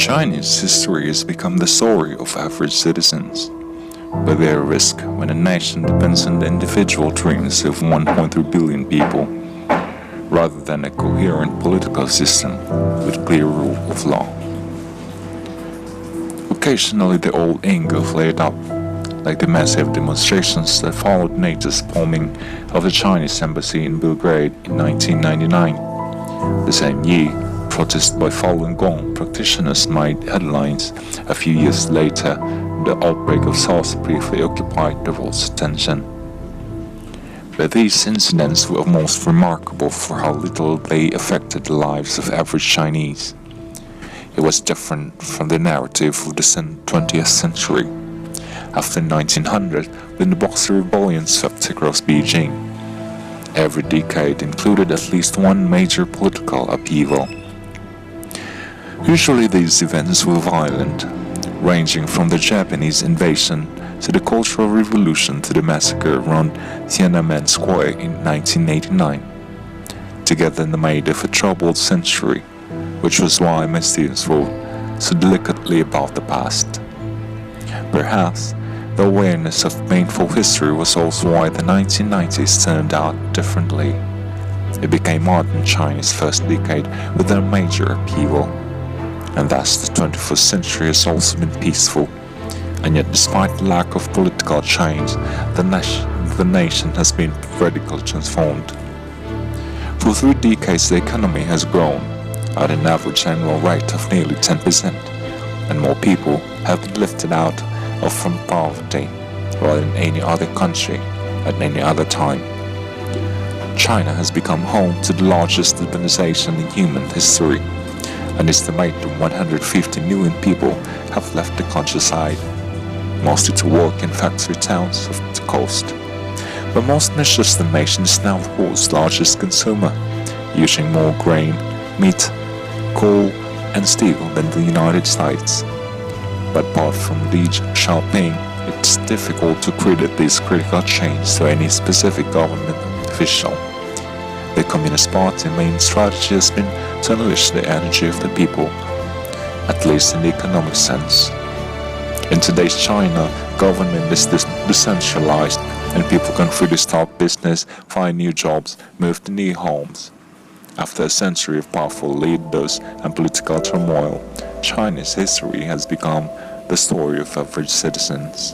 Chinese history has become the story of average citizens, but they are at risk when a nation depends on the individual dreams of 1.3 billion people, rather than a coherent political system with clear rule of law. Occasionally the old anger flared up, like the massive demonstrations that followed NATO's bombing of the Chinese embassy in Belgrade in 1999. The same year, protests by Falun Gong practitioners made headlines. A few years later, the outbreak of SARS briefly occupied the world's attention. But these incidents were most remarkable for how little they affected the lives of average Chinese. It was different from the narrative of the 20th century. After 1900, when the Boxer Rebellion swept across Beijing, every decade included at least one major political upheaval. Usually these events were violent, ranging from the Japanese invasion to the Cultural Revolution to the massacre around Tiananmen Square in 1989. Together they made of a troubled century, which was why my students wrote so delicately about the past. Perhaps the awareness of painful history was also why the 1990s turned out differently. It became modern China's first decade with a major upheaval, and thus the 21st century has also been peaceful. And yet, despite the lack of political change, the nation has been radically transformed. For 3 decades the economy has grown at an average annual rate of nearly 10%, and more people have been lifted out from poverty rather than any other country at any other time. China has become home to the largest urbanization in human history. An estimated 150 million people have left the countryside, mostly to work in factory towns of the coast. But most measures the nation is now the world's largest consumer, using more grain, meat, coal and steel than the United States. But apart from Deng Xiaoping, it's difficult to credit this critical change to any specific government official. The Communist Party's main strategy has been to unleash the energy of the people, at least in the economic sense. In today's China, government is decentralized and people can freely start business, find new jobs, move to new homes. After a century of powerful leaders and political turmoil, China's history has become the story of average citizens.